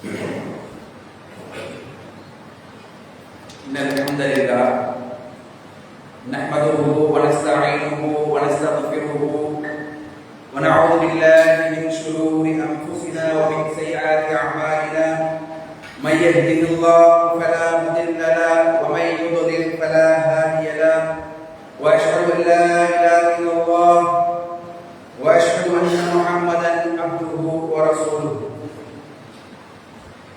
إن الحمد لله نحمده ونستعينه ونستغفره ونعوذ بالله من شرور أنفسنا ومن سيئات أعمالنا من يهده الله فلا مضل له ومن يضلل فلا هادي له وأشهد أن لا إله إلا الله وأشهد أن محمدا عبده ورسوله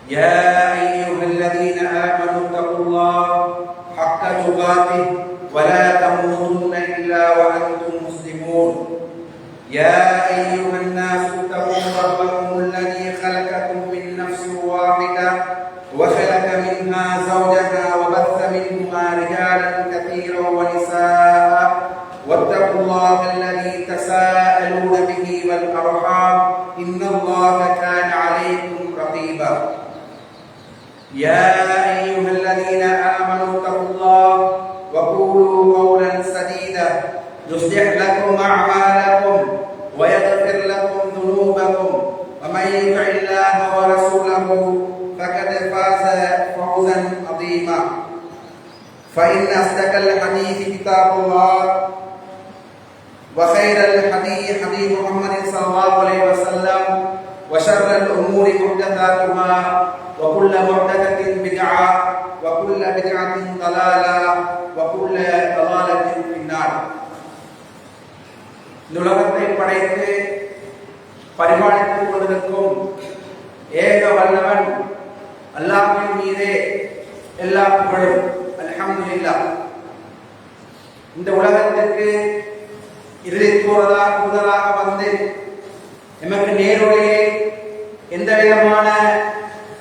يا أيها الذين آمنوا اتقوا الله حق تقاته ولا تموتن إلا وأنتم مسلمون يا أيها الناس اتقوا ربكم الذي خلقكم من نفس واحدة وخلق منها زوجها وبث منهما رجالا كثيرا ونساء واتقوا الله الذي تساءلون به والأرحام إن الله كان عليكم رقيبا يا أيها الذين آمنوا اتقوا الله وقولوا قولا سديدا يصلح لكم أعمالكم ويغفر لكم ذنوبكم ومن يطع الله ورسوله فقد فاز فوزا عظيما فإن أصدق الحديث كتاب الله وخير الحديث حديث محمد صلى الله عليه وسلم وشر الأمور محدثاتها وكل محدثة بدعة وكل بدعة ضلالة وكل ضلالة في النار. இந்த உலகத்தை படைத்து பரிமாணித்துக் கொள்வதற்கும் ஏக வல்லவன் அல்லாஹ்வின் மீதே எல்லா புகழும். அல்ஹம்துலில்லாஹ். இந்த உலகத்திற்கு இறுதி தூதராக வந்து எமக்கு நேருடைய எந்த விதமான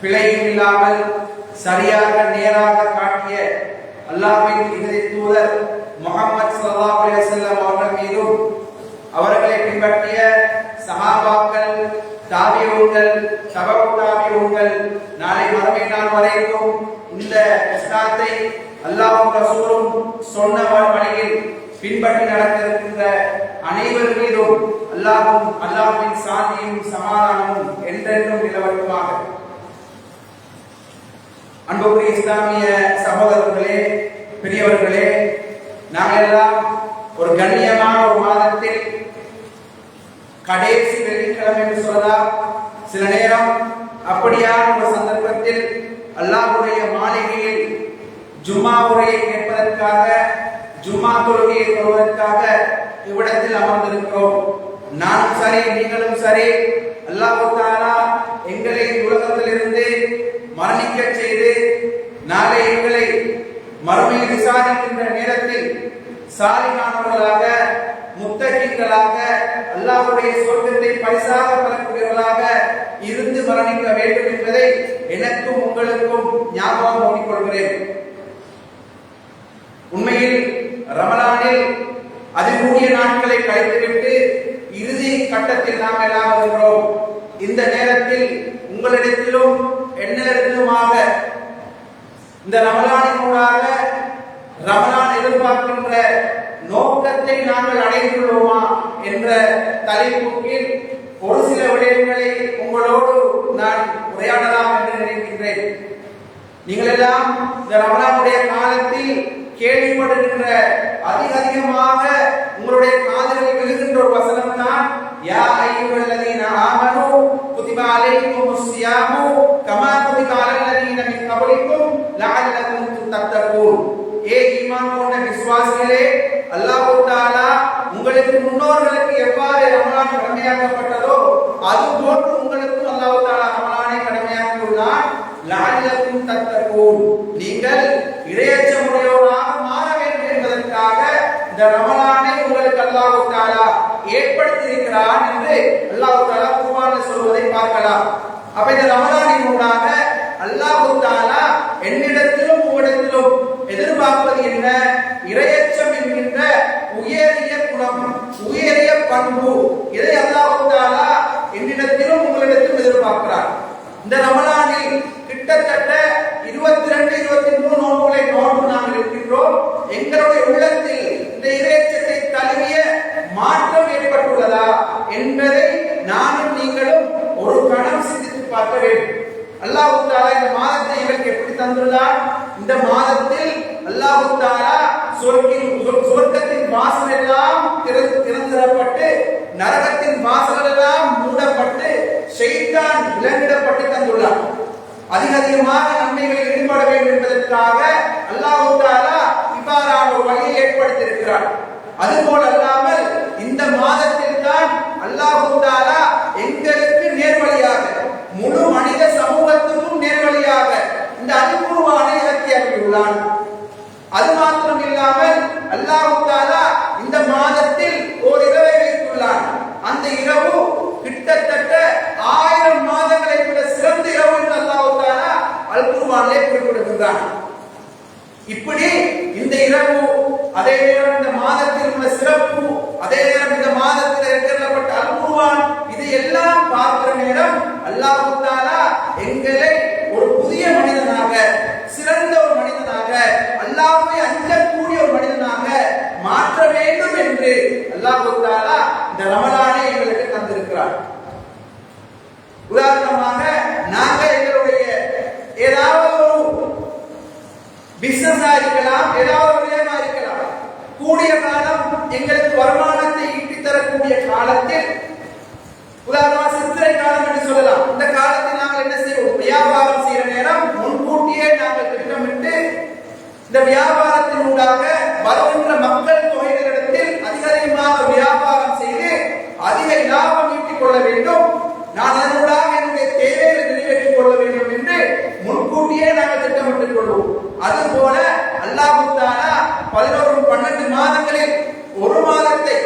பிழையும் இல்லாமல் சரியாக நேராக காட்டிய அல்லாஹ்வின் இறுதி தூதர் முஹம்மது ஸல்லல்லாஹு அலைஹி வஸல்லம் அவர்கள் மீதும் அவர்களை பின்பற்றிய சஹாபாக்கள், தாபிஊன்கள், தபஉ தாபிஊன்கள் நாளை மறுமை நாள் வரைக்கும் இந்த இஸ்லாத்தை அல்லாஹ்வும் ரசூலும் சொன்ன வழியில் பின்பற்றி நடந்திருக்கின்ற அனைவர் மீதும் அல்லாஹ்வின் சாந்தியும் சமாதானமும் என்றென்றும் நிலவட்டுமாக. அன்புக்குரிய இஸ்லாமிய சகோதரர்களே, பெரியவர்களே, நாங்கள் எல்லாம் ஒரு கண்ணியமான ஒரு மாதத்தில் கடைசி வெள்ளிக்கிழமை என்று சொல்லலாம். சில நேரம் அப்படியான ஒரு சந்தர்ப்பத்தில் அல்லாஹ்வுடைய மாளிகையில் ஜும்மா உரையை கேட்பதற்காக, ஜும்மா தொழுகையை தொழுவதற்காக இவ்விடத்தில் அமர்ந்திருக்கிறோம். நானும் சரி, நீங்களும் சரி, அல்லாஹ் தஆலா எங்களை உலகத்திலிருந்து மரணிக்க செய்து நாளை எங்களை மறுமையில் விசாரிக்கின்ற நேரத்தில் சாலிஹானவர்களாக, முத்தகீன்களாக, அல்லாஹ்வுடைய சொர்க்கத்தை பரிசாக பெறக்கூடியவர்களாக இருந்து மரணிக்க வேண்டும் என்பதை எனக்கும் உங்களுக்கும் ஞாபகம் ஊட்டிக் கொள்கிறேன். உண்மையில் ரமலானில் அதிகூடிய நாட்களை கழித்துவிட்டு இறுதி கட்டத்தில் நாம் எல்லாம் இருக்கிறோம். இந்த நேரத்தில் உங்களிடத்திலும் என்னிடத்திலுமாக இந்த ரமலானின் மூலமாக ரமலான் எதிர்பார்க்கின்ற நோக்கத்தை நாங்கள் அடைந்துள்ளோமா என்ற தலைப்புக்கில் ஒரு சில விடயங்களை உங்களோடு நான் உரையாடலாம் என்று நினைக்கின்றேன். நீங்கள் எல்லாம் இந்த ரமலானுடைய காலத்தில் கேள்விப்படுகின்ற அதிகமாக உங்களுடைய காதுகளில் விழுகின்ற ஒரு வசனம் தான் யா அய்யுஹல்லதீன ஆமனூ குதிப அலைக்குமுஸ் ஸியாமு கமா குதிப அலல்லதீன மின் கப்லிக்கும் லஅல்லகும் தத்தகூன். ஏ ஈமான் கொண்ட விசுவாசிகளே, அல்லாஹ் தஆலா உங்களுக்கு முன்னோர்களுக்கு எவ்வாறு ரமலான் கடமையாக்கப்பட்டதோ அதுபோன்று உங்களுக்கும் அல்லாஹ் தஆலா ரமலானை கடமையாக்கியுள்ளார். லஅல்லகும் தத்தகூன், நீங்கள் இறையச்சமுடையோராக மாற வேண்டும் என்பதற்காக இந்த ரமலானை உங்களுக்கு அல்லாஹ் தஆலா ஏற்படுத்தி இருக்கிறார் என்று அல்லாஹ் தஆலா குர்ஆனில் சொல்வதை பார்க்கலாம். அப்ப இந்த ரமலானின் ஊடாக அல்லாஹ் தஆலா என்னிடத்திலும் உங்களிடத்திலும் எதிர்பார்ப்பது என்ன? இறையச்சம் என்கின்ற உயரிய குணம், உயரிய பண்பு. இதை அல்லாஹ் தஆலா என்னிடத்திலும் உங்களிடத்திலும் எதிர்பார்க்கிறார். இந்த ரமலானில் கிட்டத்தட்ட 22, 23 நோன்புகளை நோன்பு நாங்கள் இருக்கின்றோம். எங்களுடைய உள்ளத்தில் இந்த இறையச்சத்தை தழுவிய மாற்றம் ஏற்பட்டுள்ளதா என்பதை நானும் நீங்களும் ஒரு கணம் சிந்தித்து பார்க்க வேண்டும். அல்லாஹ் தஆலா இந்த மாதத்தை இவருக்கு எப்படி தந்துள்ளார்? இந்த மாதத்தில் அல்லாஹ் தஆலா சொர்க்கத்தின் வாசல் எல்லாம் திறந்துவிடப்பட்டு நரகத்தின் வாசல்கள் எல்லாம் மூடப்பட்டு ஷைத்தான் விலங்கிடப்பட்டு தந்துள்ளார். அதிகமாக நன்மைகளில் ஈடுபட வேண்டும் என்பதற்காக அல்லாஹ் தஆலா இவ்வாறான ஒரு வழியை ஏற்படுத்தியிருக்கிறார். அதுபோல அல்லாமல் இந்த மாதத்தில் தான் அல்லாஹ் தஆலா எங்களுக்கு நேர்வழியாக முழு மனித சமூகத்துக்கும் நேர்வழியாக இந்த அல் குர்ஆனை இறக்கி அருளியுள்ளான். அது மாத்திரம் இல்லாமல் அல்லாஹ் தஆலா இந்த மாதத்தில் ஒரு இரவை வைத்துள்ளான். அந்த இரவு கிட்டத்தட்ட 1000 மாதங்களை விட சிறந்த இரவு என்று அல்லாஹ் தஆலா அல் குர்ஆனிலே குறிப்பிடுகிறான். இப்படி இந்த இரவு, அதே நேரம் இந்த மாதத்தில் உள்ள சிறப்பு, அதே நேரம் இந்த மாதத்தில் இறக்கப்பட்ட அல் குர்ஆன், இது எல்லாம் பார்க்கிற நேரம் அல்லாஹ் தஆலா எங்களை ஒரு புதிய மனிதனாக, சிறந்த ஒரு மனிதனாக, அல்லாஹ்வை அஞ்சக்கூடிய ஒரு மனிதனாக மாற்ற வேண்டும் என்று அல்லாஹ் தஆலா இந்த ரமலானை எங்களுக்கு தந்திருக்கிறார். உதாரணமாக நாங்கள் எங்களுடைய ஏதாவது ஒரு பிசினஸா இருக்கலாம், ஏதாவது ஒரு விடயமா இருக்கலாம், கூடிய காலம் எங்களுக்கு வருமானத்தை ஈட்டி தரக்கூடிய காலத்தில், உதாரணமாக சித்திரை காலம் என்று சொல்லலாம், இந்த காலத்தில் நாங்கள் என்ன செய்வோம்? வியாபாரம் செய்யற நேரம் முன்கூட்டியே நாங்கள் திட்டமிட்டு இந்த வியாபாரத்தின் ஊடாக வருகின்ற மக்கள் தொகைகளிடத்தில் அதிகமாக வியாபாரம் செய்து அதிக லாபம் ஈட்டிக் கொள்ள வேண்டும், நான் அதனூடாக என்னுடைய தேவைகளை நிறைவேற்றிக் கொள்ள வேண்டும் என்று முன்கூட்டியே நாங்கள் திட்டமிட்டுக் கொள்வோம். அதுபோல அல்லாஹ் தஆலா 11-12 மாதங்களில் ஒரு மாதத்தை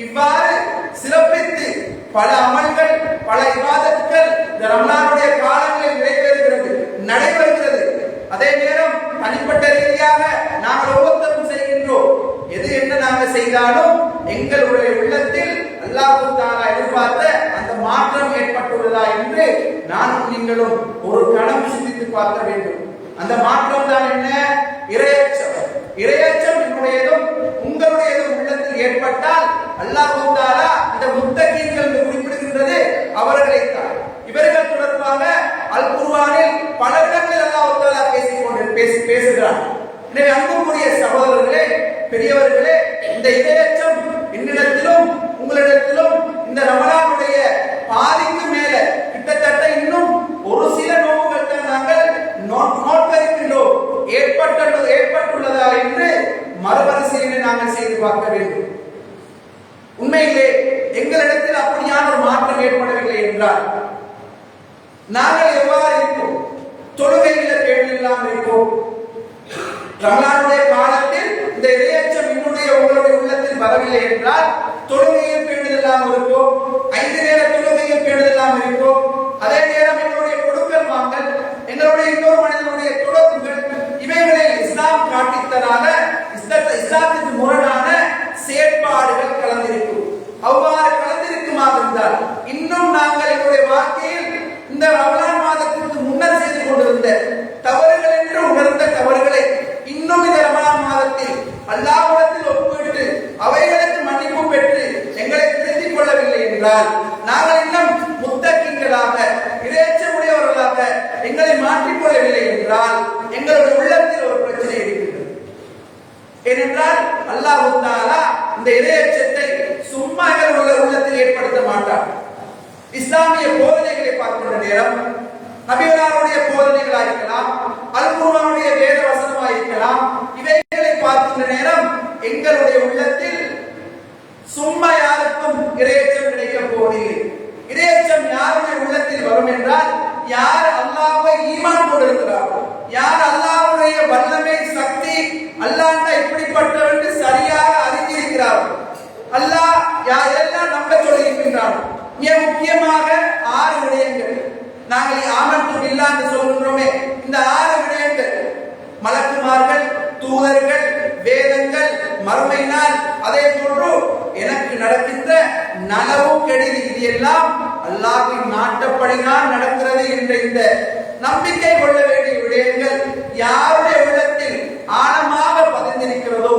இவ்வாறு சிறப்பித்து பல அமல்கள், பல இபாதத்துகள் இந்த ரமலானுடைய காலங்களில் நடைபெறுகிறது. அதே நேரம் தனிப்பட்ட ரீதியாக நாங்கள் ஒவ்வொருத்தரும் செய்கின்றோம். எது என்ன நாங்கள் செய்தாலும் எங்களுடைய உள்ளத்தில் அல்லாஹ் தஆலா எதிர்பார்த்த அந்த மாற்றம் ஏற்பட்டுள்ளதா என்று நானும் நீங்களும் ஒரு கணம் சிந்தித்து பார்க்க வேண்டும். அந்த மாற்றம் தான் என்ன? இறையச்சம். இறையச்சம் என்னுடையதும் உங்களுடையதும் உள்ளத்தில் ஏற்பட்டால் அல்லாஹ் தஆலா இந்த முத்தகீன்கள் என்று குறிப்பிடுகின்றது அவர்களை தான். இவர்கள் தொடர்பாக அல் குர்ஆனில் பல இடங்களில் அல்லாஹ் தஆலா பேசுகிறார். எனவே அன்புக்குரிய சகோதரர்களே, பெரியவர்களே, இந்த இறையச்சம் என்னிடத்திலும் உங்களிடத்திலும் இந்த ரமலானுடைய பாதிக்கு மேல கிட்டத்தட்ட இன்னும் ஒரு சில நோக்குகள் தான் நாங்கள் நோட்பறிக்கின்றோம். ஏற்பட்டுள்ளதா என்று மறுபரிசீலனை நாங்கள் செய்து பார்க்க வேண்டும். உண்மையிலே எங்களிடத்தில் அப்படியான ஒரு மாற்றம் ஏற்படவில்லை என்றால் நாங்கள் எவ்வாறு இருப்போம்? தொழுகையில பேணல் இல்லாமல் இருப்போம். ரமலானுடைய காலத்தில் இந்த இறையச்சம் என்னுடைய உங்களுடைய உள்ளத்தில் வரவில்லை என்றால் தொழுகையில் பேணல் இல்லாமல் இருப்போம், 5 நேர தொழுகையில் பேணல் இல்லாமல் இருப்போம். அதே நேரம் எங்களுடைய கொடுக்கல் வாங்கல், எங்களுடைய இன்னொரு மனிதனுடைய தொடர்புகள், இவைகளில் இஸ்லாம் காட்டித்தராத இஸ்லாத்துக்கு முரணான செயற்பாடுகள் கலந்திருக்கும். அவ்வாறு கலந்திருக்குமாக இருந்தால் இன்னும் நாங்கள் எங்களுடைய வாழ்க்கையில் இந்த ரமலான் மாதத்திற்கு முன்னர் செய்து கொண்டிருந்த தவறுகள் என்று உணர்ந்த தவறுகளை இன்னும் இந்த ரமலான் மாதத்தில் அல்லாஹ்விடத்தில் ஒப்புவிட்டு அவைகளுக்கு மன்னிப்பு பெற்று எங்களை திருத்திக் கொள்ளவில்லை என்றால் நாங்கள் இன்னும் முத்தகீன்களாக, இறையச்சமுடையவர்களாக எங்களை மாற்றிக்கொள்ளவில்லை என்றால் எங்களுடைய உள்ளத்தில் ஒரு பிரச்சனை இருக்கிறது. ஏனென்றால் அல்லாஹ் தஆலா இந்த இறையச்சத்தை சும்மா எங்களுடைய உள்ளத்தில் ஏற்படுத்த மாட்டார். இஸ்லாமிய போதனைகளை பார்க்கின்ற நேரம் நபிகளாருடைய போதனைகளாக இருக்கலாம், அல் குர்ஆனுடைய வேத வசனமாக இருக்கலாம், இவைகளை பார்க்கின்ற நேரம் எங்களுடைய உள்ளத்தில் சும்மா யாருக்கும் இறையச்சம் கிடைக்க போவதில்லை. இறையச்சம் யாருடைய உள்ளத்தில் வரும் என்றால் யார் அல்லாஹ்வை ஈமான் கொண்டிருக்கிறாரோ, யார் அல்லாஹ்வுடைய வல்லமை, சக்தி, அல்லாஹ் இப்படிப்பட்டவன் என்று சரியாக அறிந்திருக்கிறாரோ, அல்லாஹ் யாரெல்லாம் நம்ப சொல்லியிருக்கின்றாரோ. மிக முக்கியமாக 6 விடயங்கள் நாங்கள் ஆமன்து பில்லாஹ் என்று சொல்கின்றோமே, இந்த 6 விடயங்கள் மலக்குமார்கள், தூதர்கள், வேதங்கள், மறுமை நாள், அதே போன்று எனக்கு நடக்கின்ற நலவு கெடுதி, இது எல்லாம் அல்லாஹ்வின் நாட்டப்படிதான் நடக்கிறது என்ற இந்த நம்பிக்கை கொள்ள வேண்டிய விடயங்கள் யாருடைய உள்ளத்தில் ஆழமாக பதிந்திருக்கிறதோ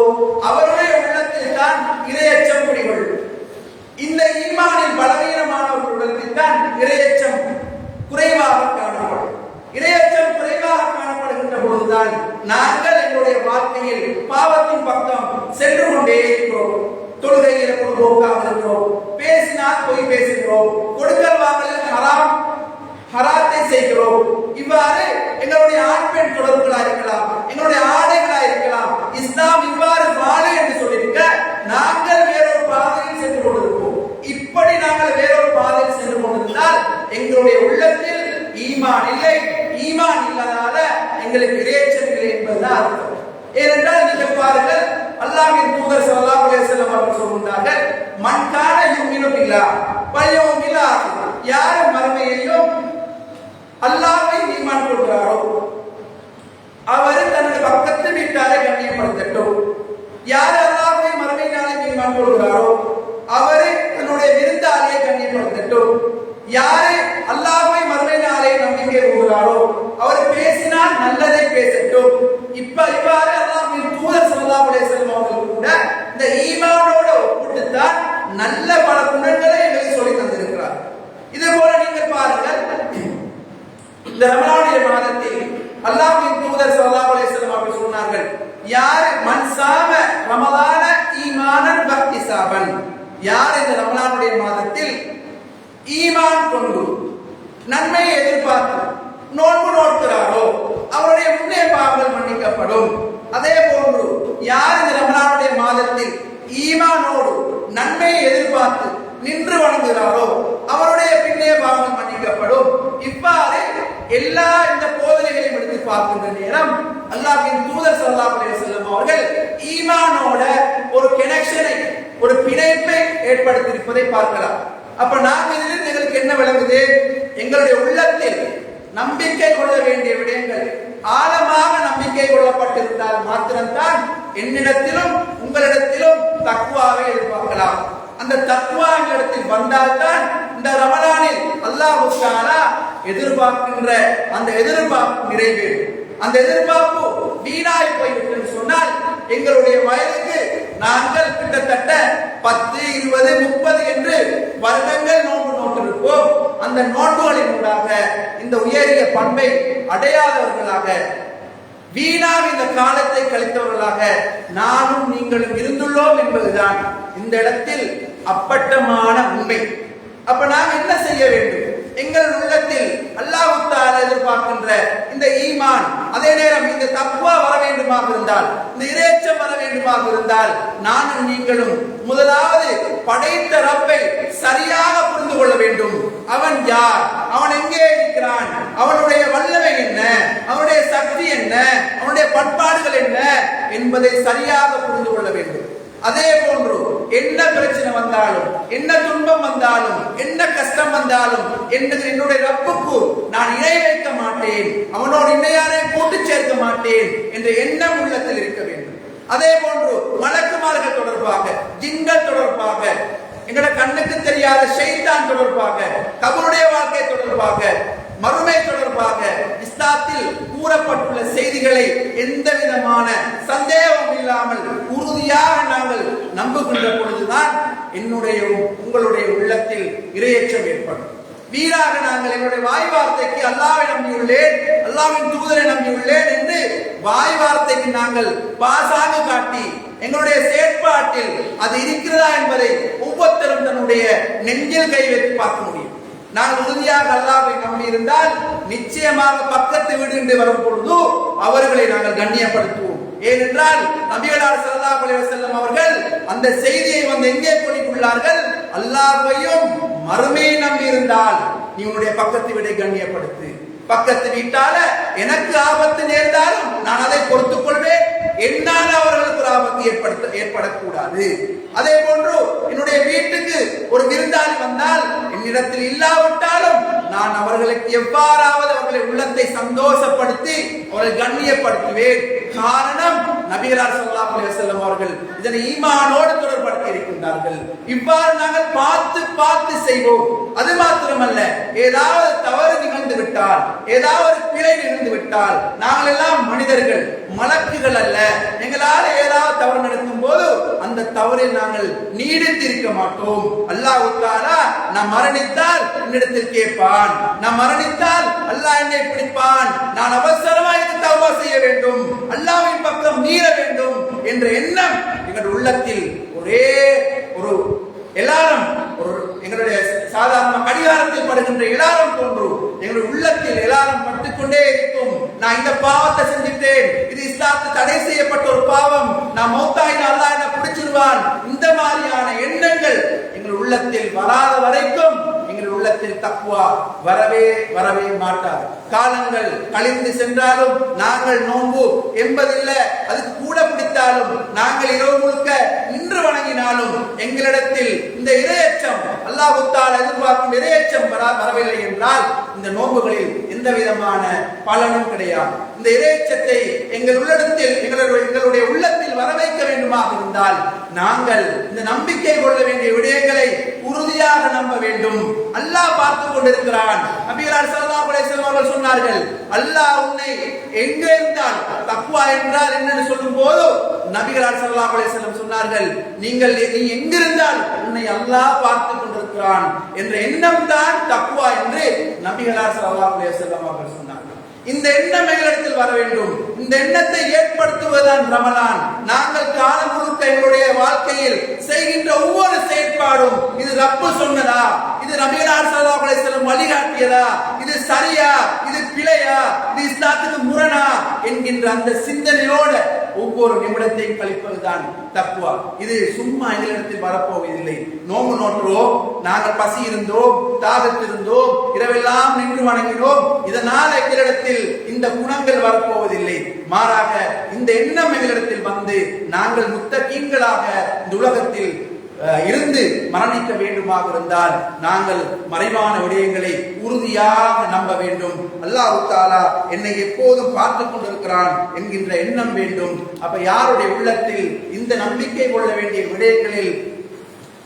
அவருடைய உள்ளத்தில் தான் இறையச்சம் குடிகொள்ளும். இந்த ஈமானில் பலவீனமானவர்கள் உள்ளத்தில் தான் இறையச்சம் குறைவாக காணப்படும். நாங்கள் எங்களுடைய வாழ்க்கையில் பாவத்தின் பக்கம் சென்று கொண்டே இருக்கிறோம். தொழுகையில பொழுதுபோக்காக இருக்கிறோம், பேசினால் போய் பேசுகிறோம், கொடுக்கல் வாங்கலில் ஹராத்தை செய்கிறோம். இவ்வாறு எங்களுடைய ஆண் பெண் தொடர்புகளா இருக்கலாம், எங்களுடைய ஆடைகளா இருக்கலாம். இஸ்லாம் இவ்வாறு வாழ என்று சொல்லியிருக்க நாங்கள் வேறொரு பாதையில் சென்று கொண்டிருப்போம். இப்படி நாங்கள் வேறொரு பாதையில் சென்று கொண்டிருந்தால் எங்களுடைய உள்ளத்தில் ஈமான் இல்லை. ஈமான் இல்லாத எங்களுக்கு இறையச்சம் இல்லை என்பதுதான் அர்த்தம். ஏனென்றால் நீங்கள் பாருங்கள், அல்லாஹ்வின் தூதர் ஸல்லல்லாஹு அலைஹி வஸல்லம் அவர்கள் சொல்கிறார்கள், மன் கான யுமினு பில்லாஹ் வல் யௌமில் ஆகிர், யார் மறுமையையும் அல்லாஹ்வை ஈமான் கொள்கிறாரோ அவர் தனது பக்கத்து வீட்டாரை கண்ணியப்படுத்தட்டும். யார் அல்லாஹ்வை மறுமை நாளை ஈமான் கொள்கிறாரோ அவர் தன்னுடைய விருந்தாளியை கண்ணியப்படுத்தட்டும். யாரு அல்லாஹ்வை மறுமை நாளை நம்பிக்கை கொள்கிறாரோ அவர் பேசினால் நல்லதை பேசட்டும். இவ்வாறு அல்லாஹ்வின் தூதர் ஸல்லல்லாஹு அலைஹி வஸல்லம் அவர்கள் கூட இந்த ஈமானோட ஒப்பிட்டுத்தான் நல்ல பல குணங்களை எங்களுக்கு சொல்லி தந்திருக்கிறார். இதே போல நீங்கள் பாருங்கள், இந்த ரமலானுடைய மாதத்தில் அல்லாஹ்வின் தூதர் ஸல்லல்லாஹு அலைஹி வஸல்லம் அவர்கள் சொன்னார்கள், யார் மன் சாம ரமலான ஈமானன் வஹ்திசாபன், யார் இந்த ரமலானுடைய மாதத்தில் ஈமான் கொண்டு நன்மையை எதிர்பார்த்து நோன்பு நோக்கிறாரோ அவருடைய முன்னே பாவங்கள் மன்னிக்கப்படும். அதே போன்று யார் இந்த ரமலானுடைய மாதத்தில் ஈமானோடு நன்மையை எதிர்பார்த்து நின்று வணங்குகிறாரோ அவருடைய பின்னே பாவங்கள் மன்னிக்கப்படும். இவ்வாறு எல்லா இந்த போதனைகளையும் எடுத்து பார்க்கின்ற நேரம் அல்லாஹ்வின் தூதர் ஸல்லல்லாஹு அலைஹி வஸல்லம் அவர்கள் ஈமானோட ஒரு கனெக்ஷனை, ஒரு பிணைப்பை ஏற்படுத்தியிருப்பதை பார்க்கலாம். அப்ப நாம் இதிலிருந்து எங்களுக்கு என்ன விளங்குது? எங்களுடைய உள்ளத்தில் நம்பிக்கை கொள்ள வேண்டிய விடயங்கள் ஆழமாக நம்பிக்கை கொள்ளப்பட்டிருந்தால் மாத்திரம்தான் என்னிடத்திலும் உங்களிடத்திலும் தக்வாவை எதிர்பார்க்கலாம். அந்த தக்வா எங்களிடத்தில் வந்தால்தான் இந்த ரமலானில் அல்லாஹ் தஆலா எதிர்பார்க்கின்ற அந்த எதிர்பார்ப்பு நிறைவேறும். அந்த எதிர்பார்ப்பு வீணாய் போய்விட்டு சொன்னால் எங்களுடைய வயதுக்கு நாங்கள் கிட்டத்தட்ட 10, 20, 30 என்று வருடங்கள் நோன்பு நோட்டிருப்போம். அந்த நோன்புகளின் ஊடாக இந்த உயரிய பண்பை அடையாதவர்களாக, வீணாக இந்த காலத்தை கழித்தவர்களாக நானும் நீங்களும் இருந்துள்ளோம் என்பதுதான் இந்த இடத்தில் அப்பட்டமான உண்மை. அப்ப நாம் என்ன செய்ய வேண்டும்? எங்கள் உள்ளத்தில் அல்லாஹ் தஆலா எதிர்பார்க்கின்ற இந்த ஈமான், அதே நேரம் இந்த தக்வா வர வேண்டுமாக இருந்தால், இந்த இறையச்சம் வர வேண்டுமாக இருந்தால் நானும் நீங்களும் முதலாவது படைத்த ரப்பை சரியாக புரிந்து கொள்ள வேண்டும். அவன் யார், அவன் எங்கே இருக்கிறான், அவனுடைய வல்லமை என்ன, அவனுடைய சக்தி என்ன, அவனுடைய பண்பாடுகள் என்ன என்பதை சரியாக புரிந்து கொள்ள வேண்டும். அதே போன்று என்ன பிரச்சனை வந்தாலும், என்ன துன்பம் வந்தாலும், என்ன கஷ்டம் வந்தாலும் என்னுடைய ரப்புக்கு நான் இணை வைக்க மாட்டேன், அவனோடு இணையாரை கூட்டு சேர்க்க மாட்டேன் என்ற எண்ணம் உள்ளத்தில் இருக்க வேண்டும். அதே போன்று மலக்குமார்கள் தொடர்பாக, ஜின்கள் தொடர்பாக, எங்களோட கண்ணுக்கு தெரியாத ஷைத்தான் தொடர்பாக, கபருடைய வாழ்க்கை தொடர்பாக, மறுமை தொடர்பாக இஸ்லாத்தில் கூறப்பட்டுள்ள செய்திகளை எந்த விதமான சந்தேகம் இல்லாமல் உறுதியாக நாங்கள் நம்புகின்ற பொழுதுதான் என்னுடைய உங்களுடைய உள்ளத்தில் இறையச்சம் ஏற்படும். வீராக நாங்கள் எங்களுடைய வாய் வார்த்தைக்கு அல்லாஹ்வை நம்பியுள்ளேன், அல்லாஹ்வின் தூதரை நம்பியுள்ளேன் என்று வாய் வார்த்தைக்கு நாங்கள் பாசாக காட்டி எங்களுடைய செயற்பாட்டில் அது இருக்கிறதா என்பதை ஒவ்வொருத்தரும் தன்னுடைய நெஞ்சில் கை வைத்து பார்க்க முடியும். நாங்கள் உறுதியாக அல்லாஹ்வை நம்பி இருந்தால் நிச்சயமாக பக்கத்து வீடு என்று வரும் பொழுது அவர்களை நாங்கள் கண்ணியப்படுத்துவோம். ஏனென்றால் நபிகளார் ஸல்லல்லாஹு அலைஹி வஸல்லம் அவர்கள் அந்த செய்தியை வந்து எங்கே கூறியுள்ளார்கள்? அல்லாஹ்வையும் மறுமையை நம்பி இருந்தால் நீ உன்னுடைய பக்கத்து வீட்டை கண்ணியப்படுத்து. பக்கத்து வீட்டால எனக்கு ஆபத்து நேர்ந்தாலும் நான் அதை பொறுத்துக் கொள்வேன், என்னால் அவர்களுக்கு ஆபத்து ஏற்படக்கூடாது. அதே போன்று என்னுடைய வீட்டுக்கு ஒரு விருந்தாளி வந்தால் என்னிடத்தில் இல்லாவிட்டாலும் நான் அவர்களுக்கு எவ்வாறாவது அவர்களை உள்ளத்தை சந்தோஷப்படுத்தி அவர்களை கண்ணியப்படுத்துவேன். காரணம் நபிகளார் ஸல்லல்லாஹு அலைஹி வஸல்லம் அவர்கள் இதனை ஈமானோடு தொடர்படுத்தி இருக்கின்றார்கள். இவ்வாறு நாங்கள் பார்த்து பார்த்து செய்வோம். அது மாத்திரமல்ல, ஏதாவது தவறு நிகழ்ந்து விட்டால், ஏதாவது பிழை நிகழ்ந்து விட்டால், நாங்கள் எல்லாம் மனிதர்கள், மலக்குகள் அல்ல. எங்களால் ஏதாவது தவறு நடக்கும் போது அந்த தவறில் நாங்கள் நீடித்திருக்க மாட்டோம். அல்லாஹ் தஆலா நான் மரணித்தால் என்னிடத்தில் கேட்பான், நான் மரணித்தால் அல்லாஹ் என்னை பிடிப்பான், நான் அவசரமாக தௌபா செய்ய வேண்டும், உள்ளத்தில் ஒரே ஒரு எல்லாரும் ஒரு எங்களுடைய சாதாரண கடிகாரத்தில் படுகின்ற எல்லாரும் போன்று எங்களுடைய உள்ளத்தில் எல்லாரும் பட்டுக்கொண்டே இருக்கும். நான் இந்த பாவத்தை செஞ்சுட்டேன், இது இஸ்லாத்துக்கு தடை செய்யப்பட்ட ஒரு பாவம், நான் மௌத்தாயினா அல்லாஹ் என்ன பிடிச்சிருவான், இந்த மாதிரியான எண்ணங்கள் எங்கள் உள்ளத்தில் வராத வரைக்கும் எங்கள் உள்ளத்தில் தக்வா வரவே மாட்டார். காலங்கள் கழிந்து சென்றாலும் நாங்கள் நோன்பு என்பதில்லை, அதுக்கு கூட பிடித்தாலும் நாங்கள் இரவு முழுக்க நின்று வணங்கினாலும் எங்களிடத்தில் இந்த இரையச்சம் அல்லாஹ் தஆலா எதிர்பார்க்கும் இரையச்சம் வரவில்லை என்றால் இந்த நோன்புகளில் எந்த விதமான பலனும் கிடையாது. இந்த இரையச்சத்தை எங்களுடைய உள்ளத்தில் வர வைக்க வேண்டுமாக இருந்தால் நாங்கள் இந்த நம்பிக்கை கொள்ள வேண்டிய விடயங்களை உறுதியாக நம்ப வேண்டும். அல்லாஹ் பார்த்து கொண்டிருக்கிறான். நபிகள் ஸல்லல்லாஹு அலைஹி வஸல்லம் அவர்கள் சொன்னார்கள், அல்லாஹ் உன்னை எங்கே இருந்தால் தக்வா என்றால் என்னன்னு சொல்லும் போது நபிகள் ஸல்லல்லாஹு அலைஹி வஸல்லம் சொன்னார்கள், நீ எங்கிருந்தால் உன்னை அல்லாஹ் பார்த்து கொண்டிருக்கிறான் என்ற எண்ணம் தான் தக்வா என்று நபிகள் ஸல்லல்லாஹு அலைஹி வஸல்லம் அவர்கள் சொன்னார்கள். இந்த எண்ணம் எங்களிடத்தில் வர வேண்டும். இந்த எண்ணத்தை ஏற்படுத்துவதுதான் ரமலான். நாங்கள் காலம் முழுக்க எங்களுடைய வாழ்க்கையில் செய்கின்ற ஒவ்வொரு செயற்பாடும் இது ரப்பு சொன்னதா, இது நபிகள் ஸல்லல்லாஹு அலைஹி வஸல்லம் வழிகாட்டியதா, இது சரியா, இது பிழையா, இது இஸ்லாத்துக்கு முரணா என்கின்ற அந்த சிந்தனையோடு ஒவ்வொரு நிமிடத்தையும் கழிப்பதுதான் தக்வா. இது சும்மா எங்களிடத்தில் வரப்போவதில்லை. நோம்பு நோற்றோம், நாங்கள் பசி இருந்தோம், தாகத்திருந்தோம், இரவெல்லாம் நின்று வணங்கினோம், இதனால் எங்களிடத்தில் இந்த குணங்கள் வரப்போவதில்லை. மாறாக இந்த எண்ணம் எங்களிடத்தில் வந்து நாங்கள் முத்தகீன்களாக இந்த உலகத்தில் இருந்து மரணிக்க வேண்டுமாக இருந்தால் நாங்கள் மறைவான விடயங்களை உறுதியாக நம்ப வேண்டும். அல்லாஹ் தஆலா என்னை எப்போதும் பார்த்து கொண்டிருக்கிறான் என்கின்ற எண்ணம் வேண்டும். அப்ப யாருடைய உள்ளத்தில் இந்த நம்பிக்கை கொள்ள வேண்டிய விடயங்களில்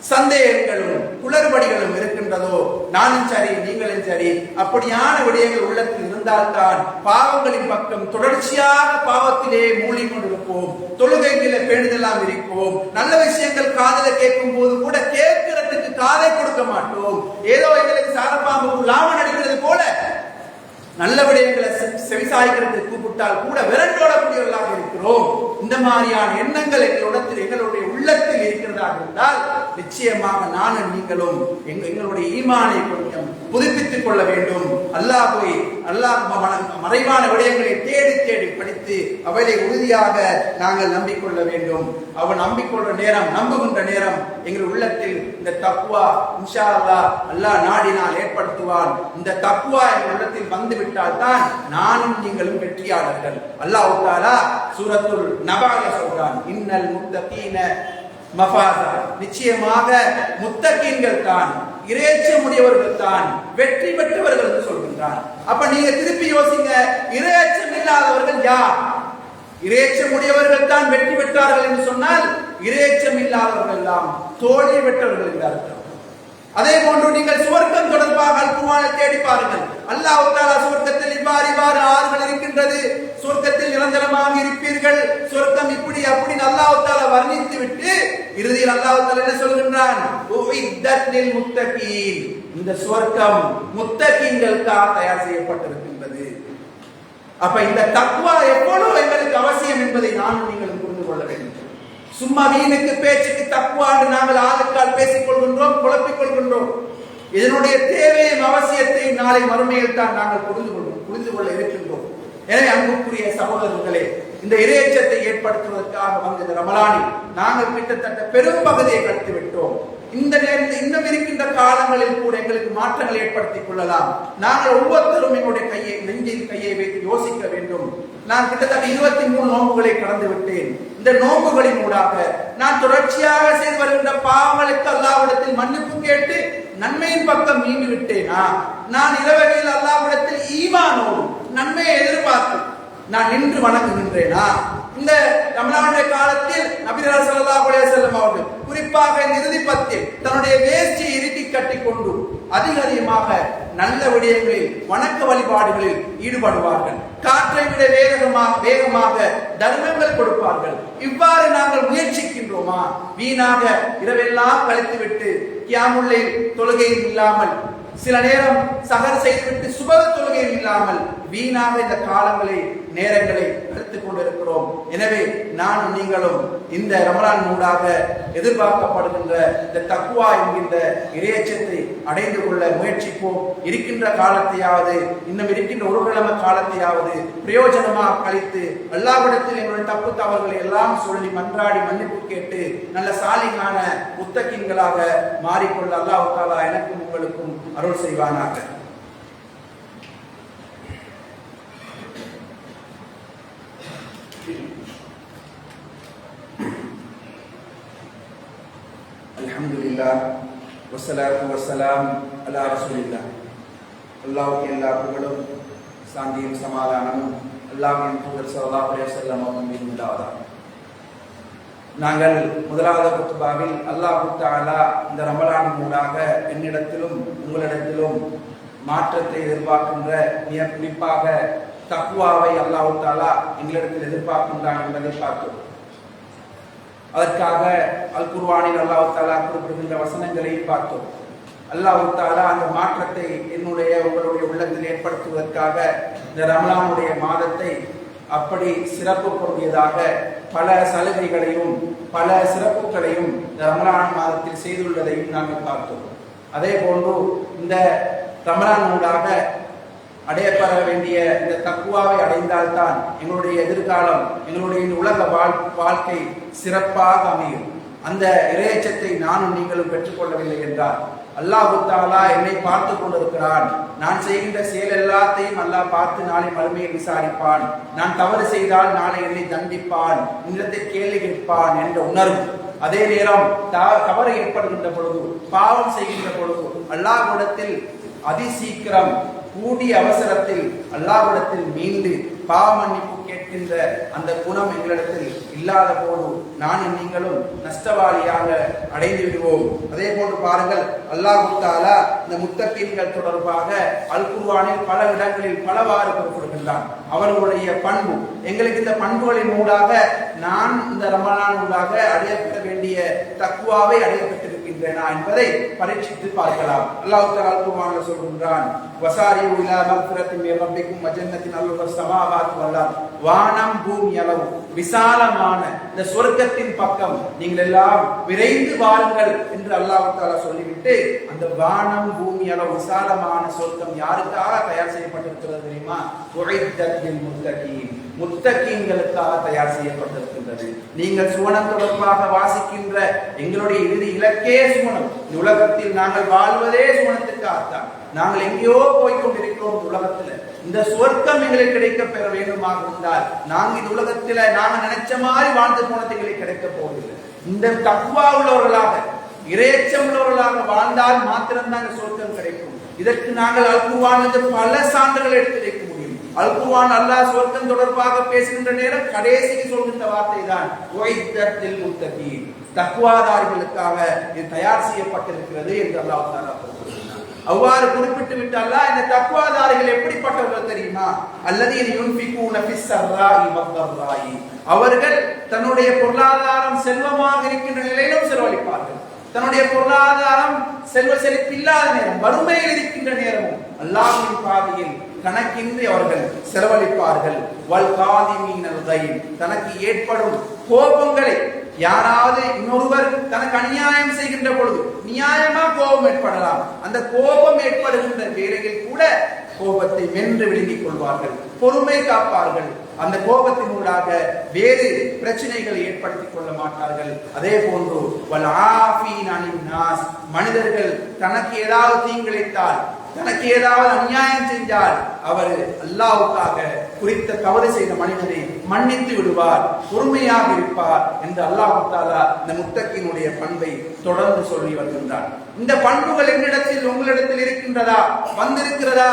சந்தேகங்களும் குளறுபடிகளும் இருக்கின்றதோ, நானும் சரி நீங்களும் சரி, அப்படியான விடயங்கள் உள்ளத்தில் இருந்தால்தான் பாவங்களின் பக்கம் தொடர்ச்சியாக பாவத்திலே மூழ்கி கொண்டிருப்போம். தொழுகைகளை பேணுதெல்லாம் இருப்போம். நல்ல விஷயங்கள் காதல கேட்கும் போது கூட கேட்கிறதுக்கு காதை கொடுக்க மாட்டோம். ஏதோ எங்களுக்கு சாரப்பாம்பு லாபம் அடிக்கிறது போல நல்ல விடயங்களை செவிசாய்க்கிறதுக்கு கூப்பிட்டால் கூட விரண்டோடக்கூடியவர்களாக இருக்கிறோம். இந்த மாதிரியான எண்ணங்கள் எங்களுடைய உள்ளத்தில் இருக்கிறதாக இருந்தால் நிச்சயமாக நானும் நீங்களும் எங்களுடைய ஈமானை கொஞ்சம் புதுப்பித்துக் கொள்ள வேண்டும். அல்லாஹ் மறைவான விடயங்களை தேடி தேடி படித்து அவளை உறுதியாக நாங்கள் நம்பிக்கொள்ள வேண்டும். அவன் நம்புகின்ற நேரம் எங்கள் உள்ளத்தில் இந்த தக்வா இன்ஷா அல்லாஹ் நாடினால் ஏற்படுத்துவான். இந்த தக்வா எங்கள் உள்ளத்தில் வந்துவிட்டால் தான் நானும் நீங்களும் வெற்றியாளர்கள். அல்லாஹ் தஆலா சூரத்துல் நபால சொல்றான், இன்னல் முத்தகீன மஃபாஸா, நிச்சயமாக முத்தகீன்கள் தான், இறையச்சமுடையவர்கள் தான் வெற்றி பெற்றவர்கள் என்று சொல்கின்றான். அப்ப நீங்க திருப்பி யோசிங்க, இறையச்சம் இல்லாதவர்கள் யார்? இறையச்சமுடையவர்கள் தான் வெற்றி பெற்றார்கள் என்று சொன்னால் இறையச்சம் இல்லாதவர்கள் எல்லாம் தோல்வி பெற்றவர்கள் என்றார்கள். அதே போன்று நீங்கள் சுவர்க்கம் தொடர்பாக அல்குர்ஆனை தேடி பாருங்கள். அல்லாஹ் தஆலா சுவர்க்கத்தில் இவ்வாறு ஆறுகள் இருக்கின்றது, சுவர்க்கத்தில் நிரந்தரமாக இருப்பீர்கள், சுவர்க்கம் இப்படி அப்படி அல்லாஹ் தஆலா வர்ணித்து விட்டு இறுதியில் அல்லாஹ் தஆலா என்ன சொல்கின்றான், உஇத்தத் லில் முத்தகீன், இந்த சுவர்க்கம் முத்தகீன்களுக்காக தயார் செய்யப்பட்டிருக்கின்றது. அப்ப இந்த தக்வா எவ்வளவு எங்களுக்கு அவசியம் என்பதை நானும் நீங்களும் புரிந்து கொள்ள வேண்டும். சும்மா வீணுக்கு பேச்சுக்கு தக்வான்னு நாங்கள் ஆளுக்கால் பேசிக் கொள்கின்றோம், குழப்பிக் கொள்கின்றோம். இதனுடைய தேவையும் அவசியத்தையும் நாளை மறுமையில் தான் நாங்கள் புரிந்து கொள்ள இருக்கின்றோம். எனவே அன்புக்குரிய சகோதரர்களே, இந்த இறையச்சத்தை ஏற்படுத்துவதற்காக வந்த ரமலானில் நாங்கள் கிட்டத்தட்ட பெரும் பகுதியை கழித்து விட்டோம். இந்த நேரத்தில் இன்னும் இருக்கின்ற காலங்களில் கூட எங்களுக்கு மாற்றங்களை ஏற்படுத்திக் கொள்ளலாம். நாங்கள் ஒவ்வொருத்தரும் எங்களுடைய நெஞ்சில் கையை வைத்து யோசிக்க வேண்டும். நான் கிட்டத்தட்ட 23 நோன்புகளை கடந்து விட்டேன். இந்த நோன்புகளின் ஊடாக நான் தொடர்ச்சியாக செய்து வருகின்ற பாவங்களுக்கு அல்லாஹ்விடத்தில் மன்னிப்பு கேட்டு நன்மையின் பக்கம் மீண்டு விட்டேனா? நான் இரவையில் அல்லாஹ்விடத்தில் ஈமானோடு நன்மையை எதிர்பார்த்து நான் நின்று வணங்குகின்றேனா? இந்த ரமலானுடைய காலத்தில் நபிகள் ஸல்லல்லாஹு அலைஹி வஸல்லம் அவர்கள் குறிப்பாக இறுதி பத்தில் தன்னுடைய வேஷ்டியை இறுக்கி கட்டிக்கொண்டு அதிகமாக நல்ல விடயங்களில் வணக்க வழிபாடுகளில் ஈடுபடுவார்கள். காற்றை விட வேகமாக தர்மங்கள் கொடுப்பார்கள். இவ்வாறு நாங்கள் முயற்சிக்கின்றோமா? வீணாக இரவெல்லாம் கழித்துவிட்டு கியாமுல் லைல் தொழுகையும் இல்லாமல், சில நேரம் சஹர் செய்துவிட்டு சுபஹ் தொழுகையும் இல்லாமல் வீணாக இந்த காலங்களை நேரங்களை எடுத்துக் கொண்டிருக்கிறோம். எனவே நானும் நீங்களும் இந்த ரமலான் ஊடாக எதிர்பார்க்கப்படுகின்ற இந்த தக்வா என்கின்ற இறையச்சத்தை அடைந்து கொள்ள முயற்சிப்போம். இருக்கின்ற காலத்தையாவது, இன்னும் இருக்கின்ற ஒரு கிழமை காலத்தையாவது பிரயோஜனமாக கழித்து அல்லாஹ்விடத்தில் எங்களுடைய தப்பு தவறுகளை எல்லாம் சொல்லி மன்றாடி மன்னிப்பு கேட்டு நல்ல சாலிகான முத்தகீன்களாக மாறிக்கொள்ள அல்லாஹ் தஆலா எனக்கும் உங்களுக்கும் அருள் செய்வானாக. அல்ஹம்துலில்லாஹ் வஸ்ஸலாத்து வஸ்ஸலாம் அலா ரசூலில்லாஹ். அல்லாஹ்வுக்கு எல்லா புகழும் சாந்தியும் சமாதானமும் அல்லாஹ்வின் தூதர் ஸல்லல்லாஹு அலைஹி வஸல்லம் அவர்கள் மீது உண்டாவதாக. நாங்கள் முதலாவது குத்பாவில் அல்லாஹ் தஆலா இந்த ரமலானின் மூலமாக என்னிடத்திலும் உங்களிடத்திலும் மாற்றத்தை எதிர்பார்க்கின்ற மிக குறிப்பாக தக்வாவை அல்லாஹ் தஆலா எங்களிடத்தில் எதிர்பார்க்கின்றான் என்பதை பார்த்தோம். அதற்காக அல் குர்ஆனில் அல்லாஹ் தஆலா குறிப்பிடுகின்ற வசனங்களை பார்த்தோம். அல்லாஹ் தஆலா அந்த மாற்றத்தை என்னுடைய உங்களுடைய உள்ளத்தில் ஏற்படுத்துவதற்காக இந்த ரமலானுடைய மாதத்தை அப்படி சிறப்பு பொருந்தியதாக பல சலுகைகளையும் பல சிறப்புகளையும் இந்த ரமலான் மாதத்தில் செய்துள்ளதையும் நாங்கள் பார்த்தோம். அதே போன்று இந்த ரமலான் ஊடாக அடையப்பட வேண்டிய இந்த தக்வாவை அடைந்தால்தான் எங்களுடைய எதிர்காலம், எங்களுடைய உலக வாழ்க்கை சிறப்பாக அமையும். அந்த இறையச்சத்தை நானும் நீங்களும் பெற்றுக்கொள்ளவில்லை என்றால் அல்லாஹ் தஆலா என்னை பார்த்து கொண்டிருக்கிறான், நான் செய்கின்ற செயல் எல்லாத்தையும் அல்லாஹ் பார்த்து நாளை மறுமையை விசாரிப்பான், நான் தவறு செய்தால் நாளை என்னை தண்டிப்பான், என்னிடத்தை கேள்வி கேட்பான் என்ற உணர்வு. அதே நேரம் தவறு ஏற்படுகின்ற பொழுது, பாவம் செய்கின்ற பொழுது அல்லாஹ்விடத்தில் அதிசீக்கிரம் கூடிய அவசரத்தில் அல்லாஹ்விடத்தில் மீண்டு பாவ மன்னிப்பு கேட்கின்ற அந்த குணம் எங்களிடத்தில் இல்லாத போது நானும் நீங்களும் நஷ்டவாளியாக அடைந்து விடுவோம். அதே போன்று பாருங்கள், அல்லாஹ் தஆலா இந்த முத்தகீன்கள் தொடர்பாக அல் குர்ஆனில் பல இடங்களில் பலவாறு குறிப்பிடுகின்றான். அவர்களுடைய பண்பு, எங்களுக்கு இந்த பண்புகளின் ஊடாக நான் இந்த ரமலான் ஊடாக அடையப்பட வேண்டிய தக்வாவை அடையப்பட்டிருக்கின்றேனா என்பதை பரீட்சித்து பார்க்கலாம். அல்லாஹ் தஆலா அல் குர்ஆனில் சொல்கின்றான், வஸாரிஉ இலா மக்ஃபிரத்தின் மின் ரப்பிக்கும் வ ஜன்னத்தின் அர்துஹா ஸமாவாத்து வல் அர்த். வானம் பூமி அளவு விசாலமான இந்த சொர்க்கத்தின் பக்கம் நீங்கள் எல்லாம் விரைந்து வாருங்கள் என்று அல்லாஹ் தஆலா சொல்லிவிட்டு, அந்த வானம் பூமி அளவு விசாலமான சொர்க்கம் யாருக்காக தயார் செய்யப்பட்டிருக்கிறது தெரியுமா? உஇத்தத் லில் முத்தகீன், முத்தகீன்களுக்காக தயார் செய்யப்பட்டிருக்கின்றது. நீங்கள் சுவனம் தொடர்பாக வாசிக்கின்ற எங்களுடைய இறுதி இலக்கே சுவனம். இந்த உலகத்தில் நாங்கள் வாழ்வதே சுவனத்துக்காகத்தான். நாங்கள் எங்கேயோ போய்கொண்டிருக்கிறோம் உலகத்துல. இந்த சொர்க்கம் எங்களுக்கு கிடைக்க பெற வேண்டுமாக இருந்தால் நாங்கள் இந்த உலகத்துல நாங்கள் நினைச்ச மாதிரி வாழ்ந்து போனது எங்களுக்கு கிடைக்க போவதில்லை. இந்த தக்வா உள்ளவர்களாக இறையச்சம் உள்ளவர்களாக வாழ்ந்தால் மாத்திரம்தான் இந்த சொர்க்கம் கிடைக்கும். இதற்கு நாங்கள் அல் குர்ஆனில் பல சான்றுகள் எடுத்துரைக்க முடியும். அல் குர்ஆன் அல்லாஹ் சொர்க்கம் தொடர்பாக பேசுகின்ற நேரம் கடைசிக்கு சொல்கின்ற வார்த்தை தான் உஇத்தத் லில் முத்தகீன், தக்வாதாரிகளுக்காக இது தயார் செய்யப்பட்டிருக்கிறது என்று அல்லாஹ் தஆலா சொல்கிறார். அவ்வாறு குறிப்பிட்டு விட்டால் இந்த தக்வாதாரிகள் எப்படிப்பட்டவர்கள் தெரியுமா? அல்லதீன யுன்ஃபிகூன ஃபிஸ் ஸர்ராஇ வத்-தர்ராஇ, அவர்கள் தன்னுடைய பொருளாதாரம் செல்வமாக இருக்கின்ற நிலையிலும் செலவழிப்பார்கள். தன்னுடைய பொருளாதாரம் செல்வ செழிப்பில்லாத நேரம், வறுமையில் இருக்கின்ற நேரமும் அல்லாஹ்வின் பாதையில் கணக்கின்றி அவர்கள் செலவழிப்பார்கள். வல் காதிமீனல் கைம், தனக்கு ஏற்படும் கோபங்களை, யாராவது இன்னொருவர் தனக்கு அநியாயம் செய்கின்ற பொழுது நியாயமா கோபம் ஏற்படலாம், அந்த கோபம் ஏற்படுகின்ற வேளையில் கூட கோபத்தை வென்று விழுங்கிக் கொள்வார்கள், பொறுமை காப்பார்கள். அந்த கோபத்தின் ஊடாக வேறு பிரச்சனைகளை ஏற்படுத்திக் கொள்ள மாட்டார்கள். அதே போன்று வல் ஆஃபீன அனின் நாஸ், மனிதர்கள் தனக்கு ஏதாவது தீங்கிழைத்தால், தனக்கு ஏதாவது அநியாயம் செஞ்சால் அவர் அல்லாஹ்வுக்காக குறித்த தவறு செய்த மனிதனை மன்னித்து விடுவார், பொறுமையாக இருப்பார் என்று அல்லாஹ் தஆலா இந்த முத்தகீனுடைய பண்பை தொடர்ந்து சொல்லி வருகின்றார். இந்த பண்புகள் என்னிடத்தில் உங்களிடத்தில் இருக்கின்றதா, வந்திருக்கிறதா,